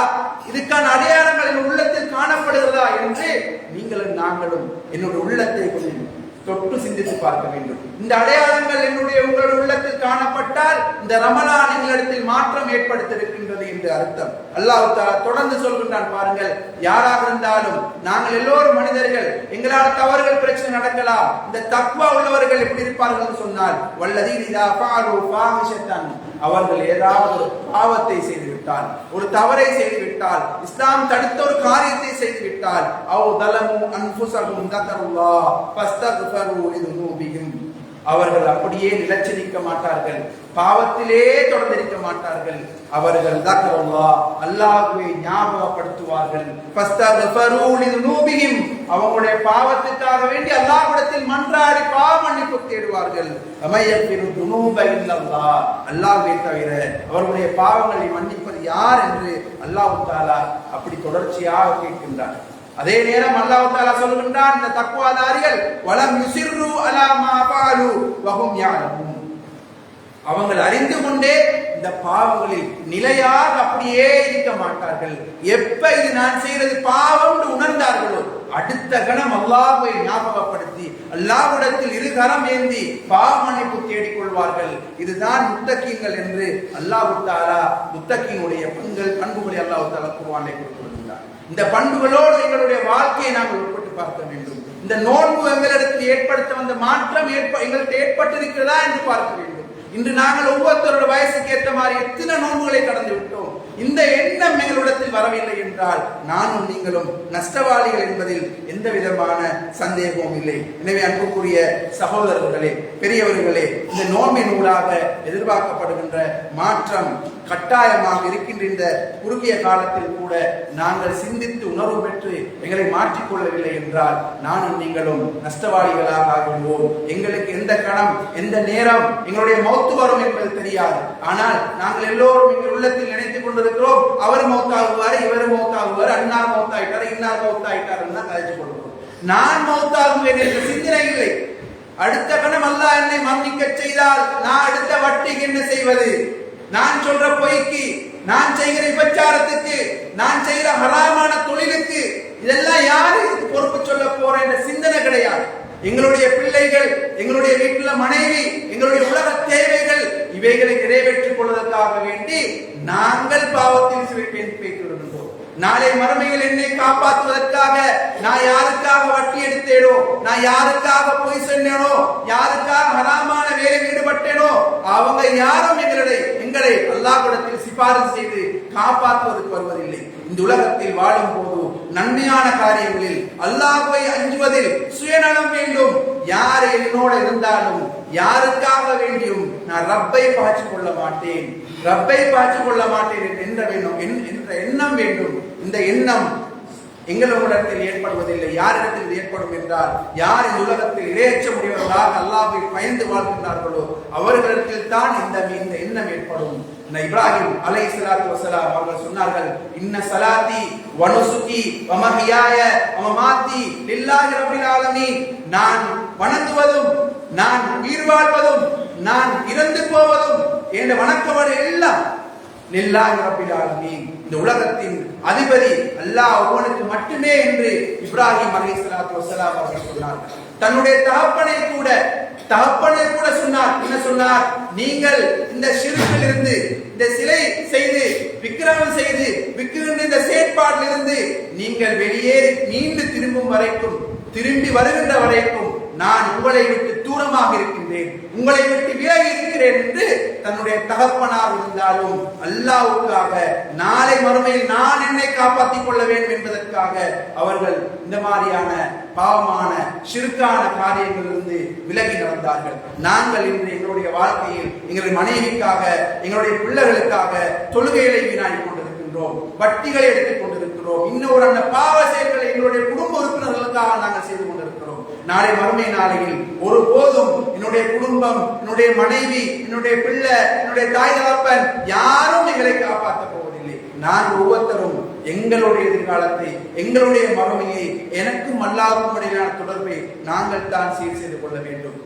இதுக்கான அடையாளங்கள் உள்ளத்தில் காணப்படுகிறதா என்று நீங்களும் நாங்களும் என்னுடைய உள்ளத்தை கொஞ்சம் தொட்டு சிந்தித்து பார்க்க வேண்டும். இந்த அடையாளங்கள் என்னுடைய உங்களுடைய உள்ளத்தில் காணப்பட்டால் இந்த ரமலான் எங்களிடத்தில் மாற்றம் ஏற்படுத்தியிருக்கின்றது என்று அர்த்தம். அல்லாஹ் தஆலா தொடர்ந்து சொல்கின்றான், பாருங்கள், யாராக இருந்தாலும் நாங்கள் எல்லோரும் மனிதர்கள், எங்களால் தவறுகள் பிரச்சனை நடக்கலாம். இந்த தக்வா உள்ளவர்கள் எப்படி இருப்பார்கள் என்று சொன்னால், வல்லதீன இதா ஃபஅலு ஃபாஹிஷத்தன் அவர்கள் ஏதாவது ஒரு பாவத்தை செய்துவிட்டால், ஒரு தவறை செய்துவிட்டால், இஸ்லாம் தடுத்த ஒரு காரியத்தை செய்துவிட்டால், அவர்கள் அப்படியே நிலைச்சு நிற்க மாட்டார்கள், பாவத்திலே தொடர்ந்திருக்க மாட்டார்கள். அவர்கள் அல்லாஹ்வை ஞாபகப்படுத்துவார்கள். அவங்களுடைய பாவத்துக்காக வேண்டி அல்லாஹ்விடத்தில் மன்றாடி பாவ மன்னிப்பு தேடுவார்கள். அல்லாஹ்வை தவிர அவர்களுடைய பாவங்களை மன்னிப்பது யார் என்று அல்லாஹ் தஆலா அப்படி தொடர்ச்சியாக கேட்கின்றார். அதே நேரம் அல்லாஹ் தஆலா சொல்கின்றான், இந்த தக்வாதாரிகள் வலம் யுசிர்ரு அலா மா ஃபஅலு வஹும் யஅலமூன், அவங்கள் அறிந்து கொண்டே இந்த பாவங்களில் நிலையாக அப்படியே இருக்க மாட்டார்கள். எப்ப இது நான் செய்யறது பாவம் உணர்ந்தார்களோ அடுத்த கணம் அல்லாஹ்வை ஞாபகப்படுத்தி அல்லாஹ்விடத்தில் இருகரம் ஏந்தி பாவ மன்னிப்பு தேடிக்கொள்வார்கள். இதுதான் முத்தகீன்கள் என்று அல்லாஹ் தஆலா முத்தகீனுடைய பண்புகளை அல்லாஹ் தஆலா குர்ஆனிலே குறிப்பிடுகிறார். இந்த பண்புகளோடு எங்களுடைய வாழ்க்கையை நாங்கள் உட்பட்டு பார்க்க வேண்டும். இந்த நோன்பு எங்களிடத்தில் ஏற்படுத்த வந்த மாற்றம் எங்களுக்கு ஏற்பட்டிருக்கிறதா என்று பார்க்க வேண்டும். இன்று நாங்கள் ஒவ்வொருத்தரோட வயசுக்கு ஏற்ற மாதிரி எத்தனை நோன்புகளை கடந்து விட்டோம். இந்த எண்ணம் எங்களிடத்தில் வரவில்லை என்றால் நானும் நீங்களும் நஷ்டவாளிகள் என்பதில் எந்த விதமான சந்தேகமும் இல்லை. எனவே அன்புக்குரிய சகோதரர்களே, பெரியவர்களே, இந்த நோன்பின் ஊடாக எதிர்பார்க்கப்படுகின்ற மாற்றம் கட்டாயமாக இருக்கின்ற இந்த குறுகிய காலத்தில் கூட நாங்கள் சிந்தித்து உணர்வு பெற்று எங்களை மாற்றிக்கொள்ளவில்லை என்றால் நானும் நீங்களும் நஷ்டவாளிகளாக ஆகிவிடுவோம். எங்களுக்கு எந்த கணம் எந்த நேரம் எங்களுடைய மௌத்து வரும் என்பது தெரியாது. ஆனால் நாங்கள் எல்லோரும் எங்கள் உள்ளத்தில் நினைத்துக் கொண்டிருக்கிறோம், அவர் மௌத்தாகுவார், இவர் மௌத்தாகுவார், அண்ணார் மௌத்தாயிட்டார், இன்னார் மௌத்தாயிட்டார் என்று கழிச்சு கொள்கிறோம். நான் மௌத்தாகுவேன் என்ற சிந்தனை இல்லை. அடுத்த கணம் அல்லாஹ் என்னை மன்னிக்க செய்தால் நான் அடுத்த வட்டிக்கு என்ன செய்வது? நான் சொல்ற பொய்க்கு, நான் செய்கிற விபச்சாரத்துக்கு, நான் செய்கிற ஹராமான தொழிலுக்கு இதெல்லாம் யாரு பொறுப்பு சொல்ல போற என்ற சிந்தனை கிடையாது. எங்களுடைய பிள்ளைகள், எங்களுடைய வீட்டுல மனைவி, எங்களுடைய உலக தேவைகள் இவைகளை நிறைவேற்றிக் கொள்வதற்காக வேண்டி நாங்கள் பாவத்தில் சிறுகின்றோம். நாளை மறுமையில் என்னை காப்பாற்றுவதற்காக நான் யாருக்காக வட்டி எடுத்தேனோ, நான் யாருக்காக பொய் சொன்னேனோ, யாருக்காக ஹராமான வேலையில் ஈடுபட்டேனோ அவங்க யாரும் எங்களை அல்லாஹ்விடத்தில் சிபாரிசு செய்து காப்பாற்றுவதற்கு வருவதில்லை. இந்த உலகத்தில் வாழும் போது நன்மையான காரியங்களில் அல்லாஹ்வை அஞ்சுவதில் சுயநலம் வேண்டும். யார் என்னோட இருந்தாலும் யாருக்காக வேண்டியும் நான் ரப்பை பாய்ச்சி கொள்ள மாட்டேன், ரப்பை பாய்ச்சி கொள்ள மாட்டேன் என்ற எண்ணம் வேண்டும். இந்த எண்ணம் எங்களிடத்தில் ஏற்படுவதில்லை. யாரிடத்தில் ஏற்படும் என்றால் யார் இந்த உலகத்தில் இறையச்ச முடிவர்களாக அல்லாஹ்வை பயந்து வாழ்கின்றார்களோ அவர்களிடத்தில் தான் இந்த எண்ணம் ஏற்படும். இப்ராஹிம் அலைஹிஸ்ஸலாத்து வஸலாம் அவர்கள் சொன்னார்கள், இன்ன ஸலாத்தி வ நுசுகி வ மஹ்யாய வ மமாத்தி லில்லாஹி ரப்பில் ஆலமீன், நான் வணங்குவதும், நான் உயிர் வாழ்வதும், நான் இறந்து போவதும் என்ற வணக்கவடு எல்லாம் லில்லாஹி ரப்பில் ஆலமீன், இந்த உலகத்தின் அதிபதி அல்லாஹ் ஒருவனுக்கு மட்டுமே என்று இப்ராஹிம் அலைஹிஸ்ஸலாத்து வஸலாம் அவர்கள் சொன்னார்கள். தன்னுடைய தகப்பனை கூட சொன்னார். என்ன சொன்னார்? நீங்கள் இந்த ஷிர்கில் இருந்து, இந்த சிலை செய்து விக்கிரகம் செய்து விக்கின்ற இந்த செயற்பாட்டில் இருந்து நீங்கள் வெளியேறி மீண்டு திரும்பி வருகின்ற வரைக்கும் நான் உங்களை விட்டு தூரமாக இருக்கின்றேன், உங்களை விட்டு விலகி இருக்கிறேன் என்று தன்னுடைய தகப்பனாக இருந்தாலும் அல்லாஹ்வுக்காக நாளை மறுமையில் நான் என்னை காப்பாற்றிக் கொள்ள வேண்டும் என்பதற்காக அவர்கள் இந்த மாதிரியான பாவமான ஷிர்கான காரியங்களிலிருந்து விலகி நடந்தார்கள். நாங்கள் இன்று எங்களுடைய வாழ்க்கையில் எங்களுடைய மனைவிக்காக, எங்களுடைய பிள்ளைகளுக்காக தொழுகைகளை வீணாடி கொண்டிருக்கின்றோம், வட்டிகளை எடுத்துக் கொண்டிருக்கிறோம், இன்னொரு அந்த பாவ செயல்களை எங்களுடைய குடும்ப உறுப்பினர்களுக்காக நாங்கள் செய்து கொண்டிருக்கிறோம். நாளை மறுமை நாளையில் ஒருபோதும் என்னுடைய குடும்பம், என்னுடைய மனைவி, என்னுடைய பிள்ளை, என்னுடைய தாய் தகப்பன் யாரும் எங்களை காப்பாற்ற போவதில்லை. நான் ஒவ்வொருத்தரும் எங்களுடைய எதிர்காலத்தை, எங்களுடைய மறுமையை, எனக்கும் அல்லாஹ்வுக்கும் இடையிலான தொடர்பை நாங்கள் தான் சீர் செய்து கொள்ள வேண்டும்.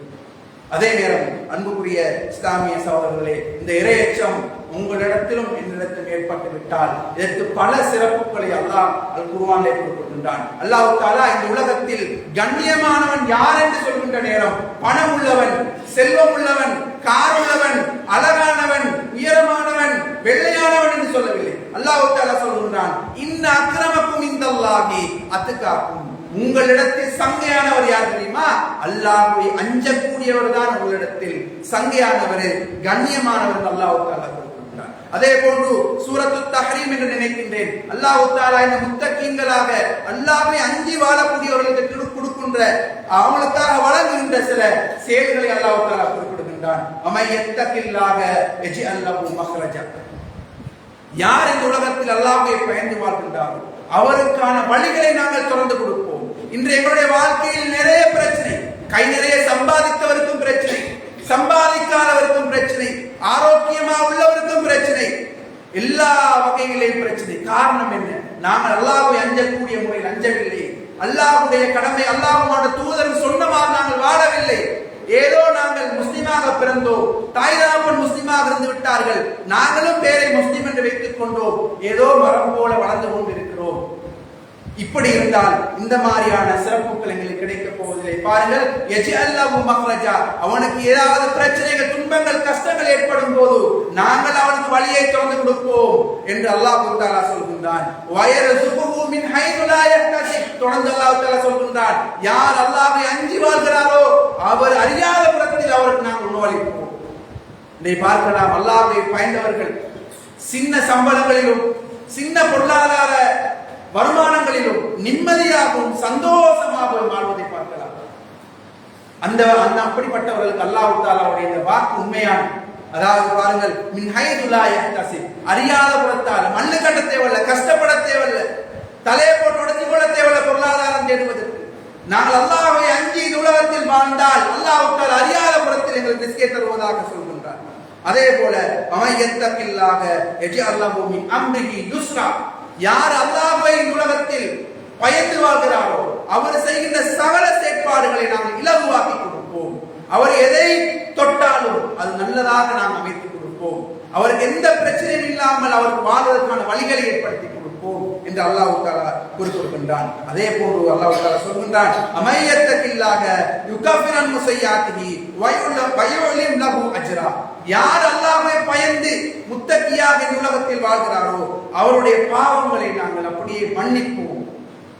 அதே நேரம் அன்புக்குரிய இஸ்லாமிய சகோதரர்களே, இந்த இறையச்சம் உங்களிடத்திலும் என்னிடத்திலும் ஏற்பட்டு விட்டால் இதற்கு பல சிறப்புகளை அல்லாஹ் அல் குர்ஆனிலே குறிப்பிடுகின்றான். அல்லாஹ் தஆலா இந்த உலகத்தில் கண்ணியமானவன் யார் என்று சொல்கின்ற நேரம் பணம் உள்ளவன், செல்வம் உள்ளவன், கார் உள்ளவன், அழகானவன், உயரமானவன், வெள்ளையானவன் என்று சொல்லவில்லை. அல்லாஹ் தஆலா சொல்கின்றான், இன்ன அக்ரமக்கும் இந்தல்லாஹி அத்காக்கும், உங்களிடத்தில் சங்கையானவர் யார் தெரியுமா? அல்லாஹ்வை அஞ்சக்கூடியவர் தான் உங்களிடத்தில் சங்கையானவர், கண்ணியமானவர் அல்லாஹ் தஆலா கொடுக்கின்றார். அதே போன்று சூரத்து தஹ்ரீம் என்று நினைக்கின்றேன், அல்லாஹ் தஆலா இந்த முத்தகீன்களாக அல்லாஹ்வை அஞ்சி வாழக்கூடியவர்களுக்கு கொடுக்கின்ற அவங்களுக்காக வழங்குகின்ற சில செயல்களை அல்லாஹ் தஆலா குறிப்பிடுகின்றான். அமையத்தகில்லாக யஜ்அல் லஹு மக்ரஜா. யார் இந்த உலகத்தில் அல்லாஹ்வை பயந்து வாழ்கின்றாரோ அவருக்கான வழிகளை நாங்கள் திறந்து கொடுப்போம். இன்று எங்களுடைய வாழ்க்கையில் நிறைய பிரச்சனை, கை நிறைய சம்பாதித்தவருக்கும் பிரச்சனை, சம்பாதிக்காதவருக்கும் பிரச்சனை, ஆரோக்கியமா உள்ளவருக்கும் பிரச்சனை, எல்லா வகையிலேயும் பிரச்சனை. காரணம் என்ன? நாங்கள் அல்லாஹ்வை அஞ்சக்கூடிய முறையில் அஞ்சவில்லை. அல்லாஹ்வுடைய கடமை அல்லாஹ்வோட தூதர் சொன்னவாறு நாங்கள் வாழவில்லை. ஏதோ நாங்கள் முஸ்லிமாக பிறந்தோம், தாய் தகப்பன் முஸ்லிமாக இருந்து விட்டார்கள், நாங்களும் பேரை முஸ்லிம் என்று வைத்துக் கொண்டோம், ஏதோ மரம் போல வளர்ந்து கொண்டிருக்கிறோம். இப்படி இருந்தால் இந்த மாதிரியான சிறப்புகள் எங்களுக்கு கிடைக்க போவதில்லை. பாருங்கள், யஜ்அல் லஹு மக்ரஜா. அவனுக்கு ஏதாவது பிரச்சனைகள், துன்பங்கள், கஷ்டங்கள் ஏற்படும் போது நாங்கள் அவனுக்கு வழியை திறந்து கொடுப்போம் என்று அல்லாஹ் தஆலா சொல்கின்றான். வயர்ஸுகுஹு மின் ஹைது லா யஹ்தஸிப். தொடர்ந்து அல்லாஹ் தஆலா சொல்கின்றான், யார் அல்லாஹ்வை அஞ்சி வாழ்கிறாரோ அவர் அறியாத புறத்தில் அவருக்கு நாங்கள் உணவளிப்போம். இதை பார்க்கலாம், அல்லாஹ்வை பயந்தவர்கள் சின்ன சம்பளங்களிலும் சின்ன பொருளாதார வருமானங்களிலும் நிம்மதியாகவும் சந்தோஷமாகவும் வாழ்வதை பார்க்கலாம். அந்த அப்படிப்பட்டவர்களுக்கு அல்லாஹ் தஆலாவுடைய இந்த வாக்கு உண்மையான, அதாவது பாருங்கள், மின் ஹைது லா யஹ்தஸிப். அறியாத புறத்தால் மண்ணு கட்ட தேவையில்லை, கஷ்டப்பட தேவையில்லை, தலையை போட்டு உடைச்சு கொள்ள தேவையில்லை பொருளாதாரம் தேடுவதற்கு. நாங்கள் அல்லாஹ்வை அஞ்சி இந்த உலகத்தில் வாழ்ந்தால் அல்லாஹ் தஆலா அறியாத புறத்தில் எங்களுக்கு ரிஸ்கை தருவதாக சொல்கின்றார். அதே போல அமையத்தகில்லாக யஜ்அல் லஹு மின் அம்ரிஹி யுஸ்ரா. யார் அல்லாஹ்வை இந்த உலகத்தில் பயந்து வாழ்கிறாரோ அவர் செய்கின்ற சகல செயற்பாடுகளை நாம் இலகுவாக்கி கொடுப்போம். அவர் எதை தொட்டாலும் அது நல்லதாக நாம் அமைத்துக் கொடுப்போம். அவருக்கு எந்த பிரச்சனையும் இல்லாமல் அவருக்கு வாழ்வதற்கான வழிகளை ஏற்படுத்தி கொடுப்போம் என்று அல்லாஹ் தஆலா குறிப்பிடுகின்றான். அதே போன்று அல்லாஹ் தஆலா சொல்கின்றான், அமையத்தகில்லாக யுகஃபிரன் முஸய்யாத்திஹி வயுலிம் லஹு அஜ்ரா. யார் அல்லாஹ்வை பயந்து முத்தகியாக இந்த உலகத்தில் வாழ்கிறாரோ அவருடைய பாவங்களை நாங்கள் அப்படியே மன்னிப்போம்,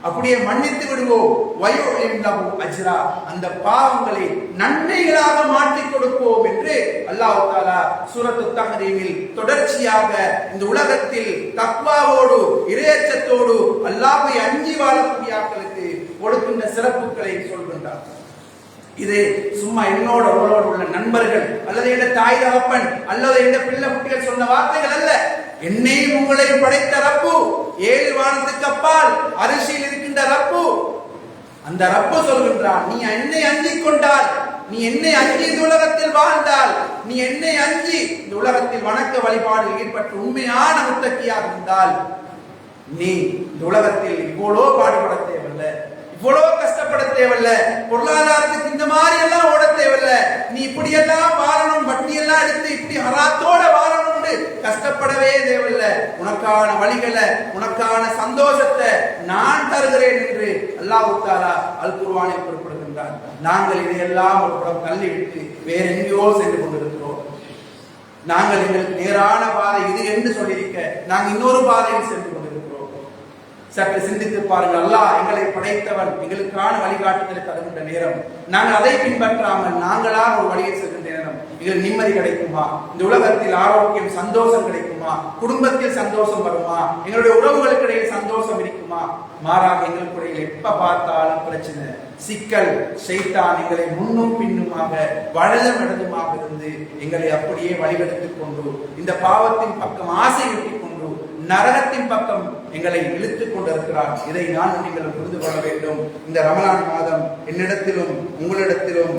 அப்படியே மன்னித்து விடுவோம். வயுலிம் லஹு அஜ்ரா. அந்த பாவங்களை நன்மைகளாக மாற்றி கொடுப்போம் என்று அல்லாஹ் தஆலா சூரத்து தஹ்ரீமில் தொடர்ச்சியாக இந்த உலகத்தில் தக்வாவோடு இறையச்சத்தோடு அல்லாஹ்வை அஞ்சி வாழக்கூடிய ஆட்களுக்கு கொடுக்கின்ற சிறப்புகளை சொல்கின்றார். இது சும்மா என்னோட உள்ள நண்பர்கள் அல்லது என் தாய் தகப்பன் அல்லது என் பிள்ளை குட்டிகள் சொன்ன வார்த்தைகள் அல்ல. என்னையும் உங்களையும் படைத்த ரப்பு, 7 வானத்துக்கு அப்பால் அரிசியில் இருக்கின்ற ரப்பு, அந்த ரப்பு சொல்கின்றான், நீ என்னை அஞ்சிக் கொண்டால், நீ என்னை அஞ்சி இந்த உலகத்தில் வாழ்ந்தால், நீ என்னை அஞ்சி இந்த உலகத்தில் வணக்க வழிபாடில் ஈடுபட்டு உண்மையான முத்தகியாக இருந்தால், நீ இந்த உலகத்தில் இவ்வளோ பாடுபட தேவையில்லை, இவ்வளவு கஷ்டப்பட தேவையில்ல, பொருளாதாரத்துக்கு இந்த மாதிரி எல்லாம் ஓட தேவையில்ல, நீ இப்படி எல்லாம் வாழணும், வட்டி எல்லாம் எடுத்து இப்படி ஹராத்தோட வாழணும், கஷ்டப்படவே தேவையில்லை, உனக்கான வழிகளை, உனக்கான சந்தோஷத்தை நான் தருகிறேன் என்று அல்லாஹ் தஆலா அல் குர்ஆனில் குறிப்பிடுகின்றார். நாங்கள் இதையெல்லாம் ஒரு புறம் தள்ளிவிட்டு வேற எங்கேயோ சென்று கொண்டிருக்கிறோம். நாங்கள் எங்களுக்கு நேரான பாதை இது என்று சொல்லியிருக்க நாங்கள் இன்னொரு பாதையில் சென்று கொண்டிருக்கிறோம். சற்று சிந்தித்து பாருங்கள். அல்லாஹ் எங்களை படைத்தவன், எங்களுக்கான வழிகாட்டுதலை தருகின்ற நேரம் நாங்கள் அதை பின்பற்றாமல் நாங்களாக ஒரு வழியை செல்கின்ற நேரம் இதில் நிம்மதி கிடைக்குமா? இந்த உலகத்தில் ஆரோக்கியம், சந்தோஷம் கிடைக்குமா? குடும்பத்தில் சந்தோஷம் வருமா? எங்களுடைய உறவுகளுக்கு இடையில் சந்தோஷம் இருக்குமா? மாறாக எங்களுக்குடைய எப்ப பார்த்தாலும் பிரச்சனை, சிக்கல், ஷைத்தான் எங்களை முன்னும் பின்னுமாக வலதும் இடதுமாக இருந்து எங்களை அப்படியே வழிகெடுத்துக் கொண்டு இந்த பாவத்தின் பக்கம் ஆசை விட்டுக் கொண்டு நரகத்தின் பக்கம் எங்களை இழுத்துக் கொண்டிருக்கிறார். இதை நான் நீங்கள் புரிந்து கொள்ள வேண்டும். இந்த ரமலான் மாதம் என்னிடத்திலும் உங்களிடத்திலும்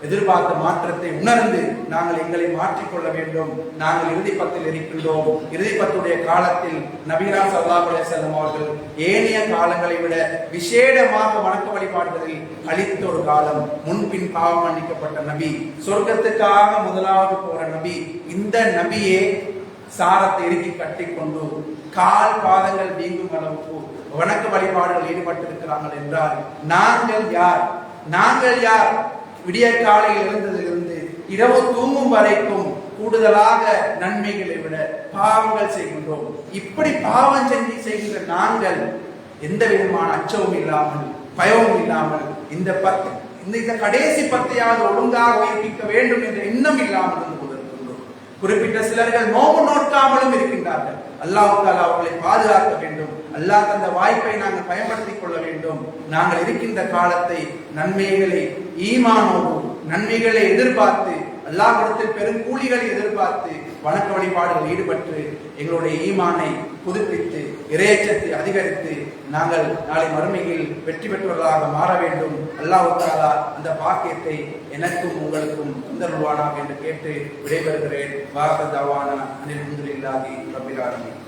எதிர்பார்த்த மாற்றத்தை உணர்ந்து நாங்கள் எங்களை மாற்றிக்கொள்ள வேண்டும். நாங்கள் இறுதி பத்தில் இருக்கின்றோம். இறுதி பத்துடைய காலத்தில் நபிகளார் ஸல்லல்லாஹு அலைஹி வஸல்லம் அவர்கள் ஏனைய காலங்களை விட விசேடமாக வணக்க வழிபாடுகளில் அளித்த ஒரு காலம். முன்பின் பாவம் மன்னிக்கப்பட்ட நபி, சொர்க்கத்துக்காக முதலாவது போற நபி. இந்த நபியே சாரத்தை இறுக்கி கட்டிக்கொண்டு கால் பாதங்கள் வீங்கும் அளவுக்கு வணக்க வழிபாடுகள் ஈடுபட்டிருக்கிறார்கள் என்றால் நாங்கள் யார்? நாங்கள் யார்? விடிய காலையில் எழுந்ததிலிருந்து இரவு தூங்கும் வரைக்கும் கூடுதலாக நன்மைகளை விட பாவங்கள் செய்கின்றோம். இப்படி பாவம் செய்கின்ற நாங்கள் எந்த விதமான அச்சமும் இல்லாமல் பயமும் இல்லாமல் இந்த கடைசி 10 ஒழுங்காக வைப்பிக்க வேண்டும் என்ற எண்ணம் இல்லாமல் இருந்து கொண்டிருக்கின்றோம். குறிப்பிட்ட சிலர்கள் நோம்பு நோக்காமலும் இருக்கின்றார்கள். அல்லாஹ் தஆலா அவர்களை பாதுகாக்க வேண்டும். அல்லாஹ் தந்த வாய்ப்பை நாங்கள் பயன்படுத்திக் கொள்ள வேண்டும். நாங்கள் இருக்கின்ற காலத்தை நன்மைகளை ஈமானோடு நன்மைகளை எதிர்பார்த்து அல்லாஹ்விடத்தில் பெரும் கூலிகளை எதிர்பார்த்து வணக்க வழிபாடுகள் ஈடுபட்டு எங்களுடைய ஈமானை புதுப்பித்து இறையச்சத்தை அதிகரித்து நாங்கள் நாளை மறுமையில் வெற்றி பெற்றவர்களாக மாற வேண்டும். அல்லாஹ் தஆலா அந்த பாக்கியத்தை எனக்கும் உங்களுக்கும் தந்தருள்வானாக என்று கேட்டு விடைபெறுகிறேன். வாஹிரு தஅவானா அனில் ஹம்துலில்லாஹி ரப்பில் ஆலமீன்.